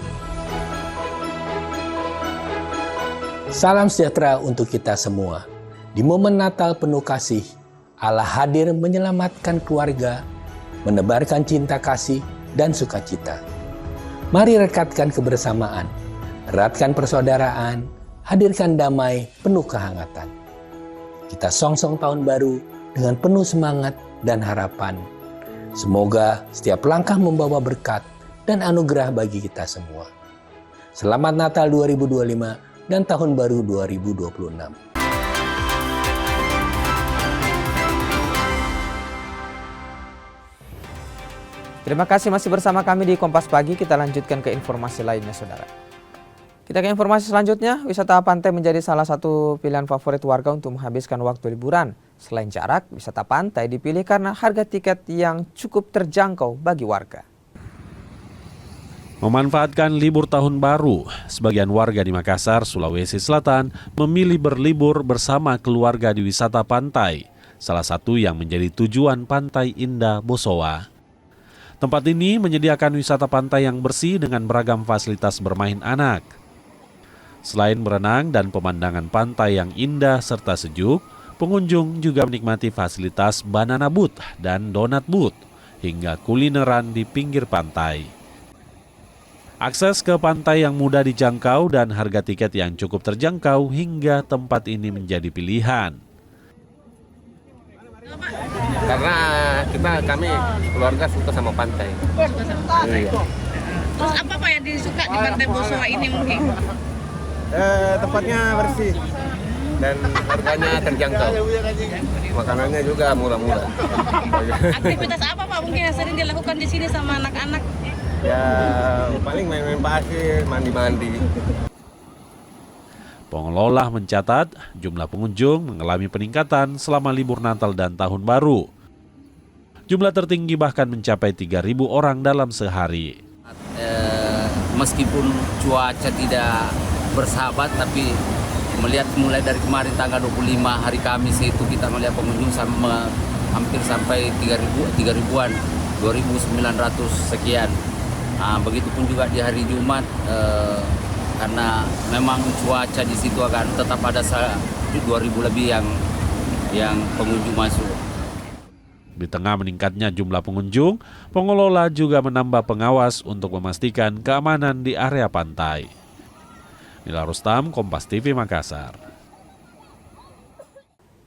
Salam sejahtera untuk kita semua. Di momen Natal penuh kasih, Allah hadir menyelamatkan keluarga, menebarkan cinta kasih dan sukacita. Mari rekatkan kebersamaan, eratkan persaudaraan, hadirkan damai penuh kehangatan. Kita songsong tahun baru dengan penuh semangat dan harapan. Semoga setiap langkah membawa berkat dan anugerah bagi kita semua. Selamat Natal 2025 dan Tahun Baru 2026. Terima kasih masih bersama kami di Kompas Pagi. Kita lanjutkan ke informasi lainnya, saudara. Kita ke informasi selanjutnya. Wisata pantai menjadi salah satu pilihan favorit warga untuk menghabiskan waktu liburan. Selain jarak, wisata pantai dipilih karena harga tiket yang cukup terjangkau bagi warga. Memanfaatkan libur tahun baru, sebagian warga di Makassar, Sulawesi Selatan memilih berlibur bersama keluarga di wisata pantai. Salah satu yang menjadi tujuan Pantai Indah Bosowa. Tempat ini menyediakan wisata pantai yang bersih dengan beragam fasilitas bermain anak. Selain berenang dan pemandangan pantai yang indah serta sejuk, pengunjung juga menikmati fasilitas banana boat dan donat boat, hingga kulineran di pinggir pantai. Akses ke pantai yang mudah dijangkau dan harga tiket yang cukup terjangkau hingga tempat ini menjadi pilihan. Karena kami keluarga suka sama pantai. Iya. Terus apa Pak yang disuka di Pantai Bosowa ini mungkin? Tempatnya bersih dan harganya terjangkau. Makanannya juga murah-murah. Aktivitas apa Pak mungkin yang sering dilakukan di sini sama anak-anak? Ya paling main-main pasir, mandi-mandi. Pengelola mencatat jumlah pengunjung mengalami peningkatan selama libur Natal dan Tahun Baru. Jumlah tertinggi bahkan mencapai 3.000 orang dalam sehari. Meskipun cuaca tidak bersahabat, tapi melihat mulai dari kemarin tanggal 25 hari Kamis itu kita melihat pengunjung sama hampir sampai 3.000-an, 2.900 sekian. Begitupun juga di hari Jumat, karena memang cuaca di situ akan tetap ada 2.000 lebih yang pengunjung masuk. Di tengah meningkatnya jumlah pengunjung, pengelola juga menambah pengawas untuk memastikan keamanan di area pantai. Nila Rustam, Kompas TV Makassar.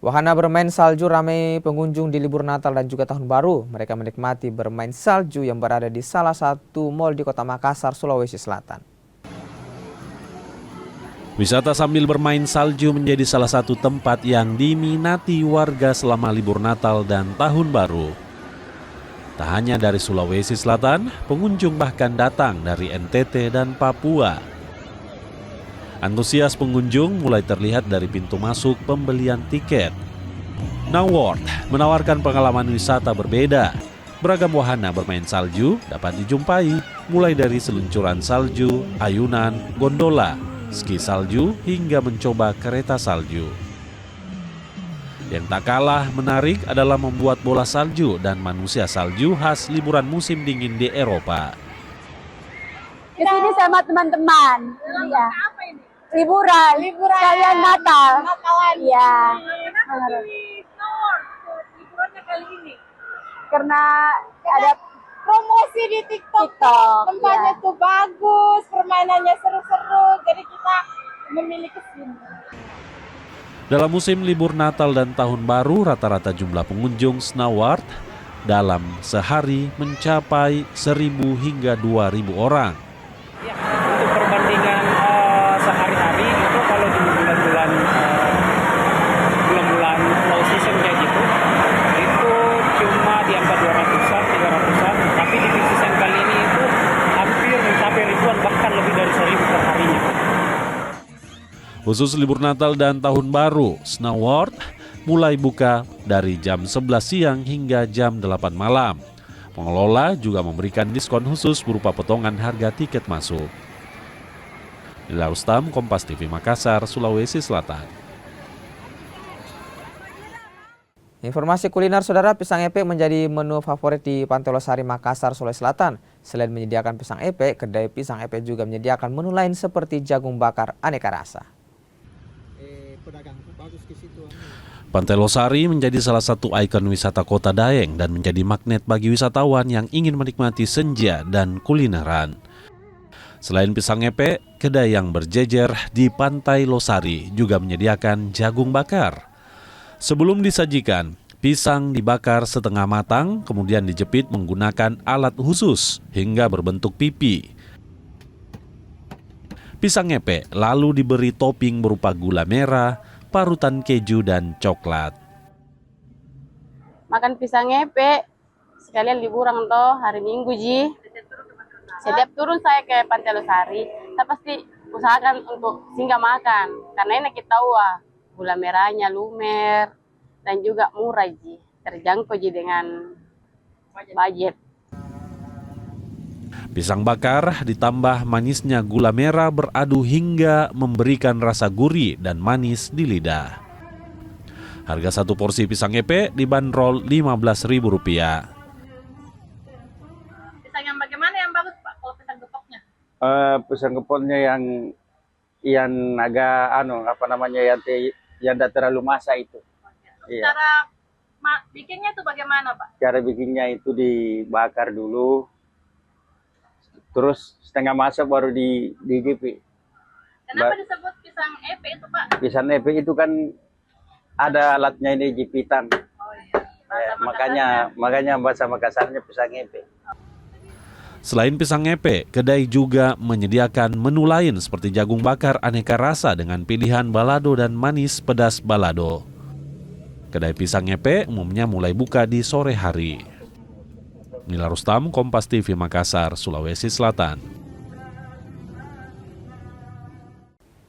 Wahana bermain salju ramai pengunjung di libur Natal dan juga Tahun Baru. Mereka menikmati bermain salju yang berada di salah satu mal di Kota Makassar, Sulawesi Selatan. Wisata sambil bermain salju menjadi salah satu tempat yang diminati warga selama libur Natal dan Tahun Baru. Tak hanya dari Sulawesi Selatan, pengunjung bahkan datang dari NTT dan Papua. Antusias pengunjung mulai terlihat dari pintu masuk pembelian tiket. Snowworld menawarkan pengalaman wisata berbeda. Beragam wahana bermain salju dapat dijumpai, mulai dari seluncuran salju, ayunan, gondola, ski salju, hingga mencoba kereta salju. Yang tak kalah menarik adalah membuat bola salju dan manusia salju khas liburan musim dingin di Eropa. Di sini sama teman-teman. Iya. Liburan. Sekalian Natal. Natalan. Iya. Kenapa di Snowworld liburannya kali ini? Karena ada promosi di TikTok. Tempatnya tuh bagus, permainannya seru-seru, jadi kita memilih ke sini. Dalam musim libur Natal dan Tahun Baru, rata-rata jumlah pengunjung Snowworld dalam sehari mencapai 1.000 hingga 2.000 orang. Ya, untuk perbandingan sehari-hari itu kalau di bulan-bulan low season kayak gitu, itu cuma di angka 200-an, 300-an, tapi di peak season kali ini itu hampir mencapai ribuan, bahkan lebih dari 1.000 per harinya. Khusus libur Natal dan Tahun Baru, Snowworld mulai buka dari jam 11 siang hingga jam 8 malam. Pengelola juga memberikan diskon khusus berupa potongan harga tiket masuk. Nila Rustam, Kompas TV Makassar, Sulawesi Selatan. Informasi kuliner, saudara, pisang epek menjadi menu favorit di Pantai Losari, Makassar, Sulawesi Selatan. Selain menyediakan pisang epek, kedai pisang epek juga menyediakan menu lain seperti jagung bakar aneka rasa. Pantai Losari menjadi salah satu ikon wisata Kota Daeng dan menjadi magnet bagi wisatawan yang ingin menikmati senja dan kulineran. Selain pisang epek, kedai yang berjejer di Pantai Losari juga menyediakan jagung bakar. Sebelum disajikan, pisang dibakar setengah matang, kemudian dijepit menggunakan alat khusus hingga berbentuk pipi. Pisang epek lalu diberi topping berupa gula merah, parutan keju, dan coklat. makan pisang epek sekalian liburan toh hari Minggu ji. Setiap turun saya ke Pantai Losari, saya pasti usahakan untuk singgah makan karena enak kita tahu gula merahnya lumer dan juga murah ji, terjangkau ji dengan budget. Pisang bakar ditambah manisnya gula merah beradu hingga memberikan rasa gurih dan manis di lidah. Harga satu porsi pisang epek dibanderol Rp15.000. Pisang yang bagaimana yang bagus Pak kalau pisang gepoknya? Pisang gepoknya yang agak yang tidak terlalu masak itu. Iya. Cara bikinnya itu bagaimana Pak? Cara bikinnya itu dibakar dulu, terus setengah masak baru digigit. Kenapa disebut pisang epek itu Pak? Pisang epek itu kan ada alatnya ini jipitan. Oh iya. Makanya bahasa Makassarnya pisang epek. Selain pisang ngepe, kedai juga menyediakan menu lain seperti jagung bakar aneka rasa dengan pilihan balado dan manis pedas balado. Kedai pisang ngepe umumnya mulai buka di sore hari. Nila Rustam, Kompas TV Makassar, Sulawesi Selatan.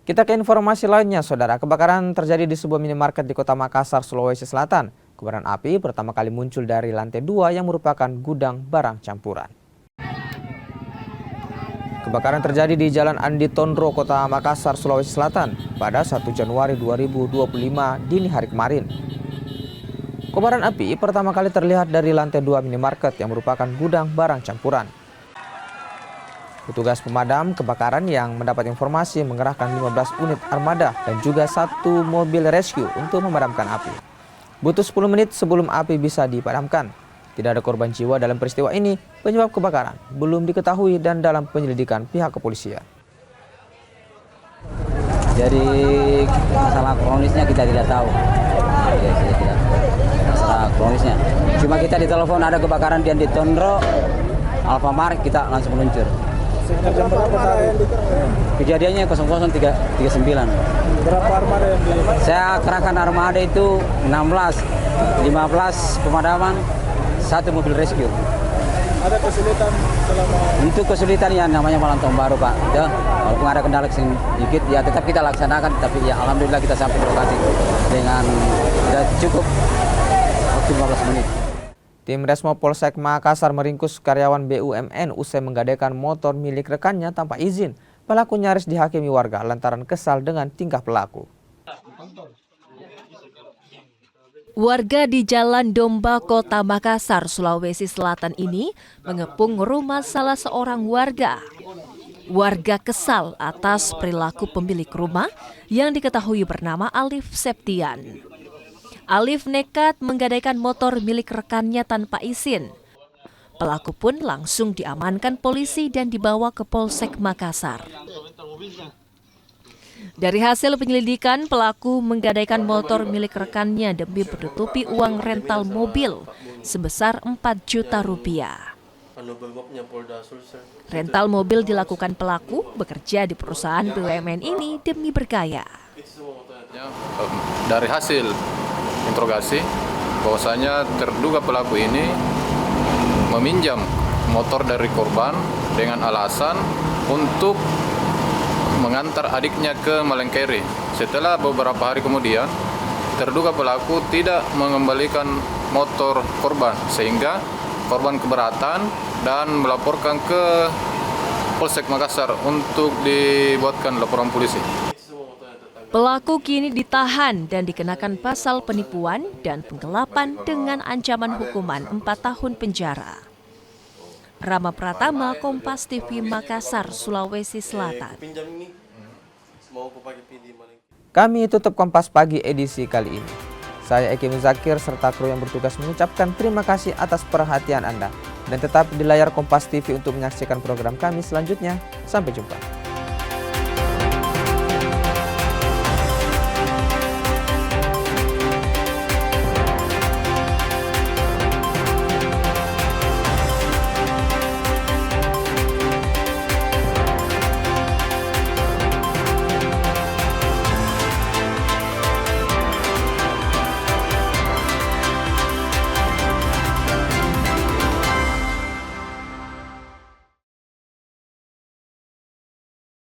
Kita ke informasi lainnya, Saudara. Kebakaran terjadi di sebuah minimarket di Kota Makassar, Sulawesi Selatan. Kobaran api pertama kali muncul dari lantai 2 yang merupakan gudang barang campuran. Kebakaran terjadi di Jalan Andi Tondro, Kota Makassar, Sulawesi Selatan pada 1 Januari 2025 dini hari kemarin. Kobaran api pertama kali terlihat dari lantai 2 minimarket yang merupakan gudang barang campuran. Petugas pemadam kebakaran yang mendapat informasi mengerahkan 15 unit armada dan juga 1 mobil rescue untuk memadamkan api. Butuh 10 menit sebelum api bisa dipadamkan. Tidak ada korban jiwa dalam peristiwa ini. Penyebab kebakaran belum diketahui dan dalam penyelidikan pihak kepolisian. Jadi masalah kronisnya kita tidak tahu. Masalah kronisnya. Cuma kita ditelepon ada kebakaran di Andi Tondro, Alfamart, kita langsung meluncur. Sekitar jam berapa tadi? Kejadiannya 00:39. Berapa armada yang di? Saya kerahkan armada itu 16, 15 pemadaman, 1 mobil rescue. Ada kesulitan selama? Untuk kesulitan ya namanya malam tahun baru, Pak. Ya, walaupun ada kendala sedikit, ya tetap kita laksanakan. Tapi ya alhamdulillah kita sampai di lokasi dengan sudah cukup waktu 15 menit. Tim Resmo Polsek Makassar meringkus karyawan BUMN usai menggadaikan motor milik rekannya tanpa izin. Pelaku nyaris dihakimi warga lantaran kesal dengan tingkah pelaku. Warga di Jalan Domba, Kota Makassar, Sulawesi Selatan ini mengepung rumah salah seorang warga. Warga kesal atas perilaku pemilik rumah yang diketahui bernama Alif Septian. Alif nekat menggadaikan motor milik rekannya tanpa izin. Pelaku pun langsung diamankan polisi dan dibawa ke Polsek Makassar. Dari hasil penyelidikan, pelaku menggadaikan motor milik rekannya demi menutupi uang rental mobil sebesar 4 juta rupiah. Rental mobil dilakukan pelaku bekerja di perusahaan BUMN ini demi bergaya. Dari hasil interogasi, bahwasanya terduga pelaku ini meminjam motor dari korban dengan alasan untuk mengantar adiknya ke Malengkeri. Setelah beberapa hari kemudian, terduga pelaku tidak mengembalikan motor korban, sehingga korban keberatan dan melaporkan ke Polsek Makassar untuk dibuatkan laporan polisi. Pelaku kini ditahan dan dikenakan pasal penipuan dan penggelapan dengan ancaman hukuman 4 tahun penjara. Rama Pratama, Kompas TV Makassar, Sulawesi Selatan. Kami tutup Kompas Pagi edisi kali ini. Saya Eki Muzakir serta kru yang bertugas mengucapkan terima kasih atas perhatian Anda. Dan tetap di layar Kompas TV untuk menyaksikan program kami selanjutnya. Sampai jumpa.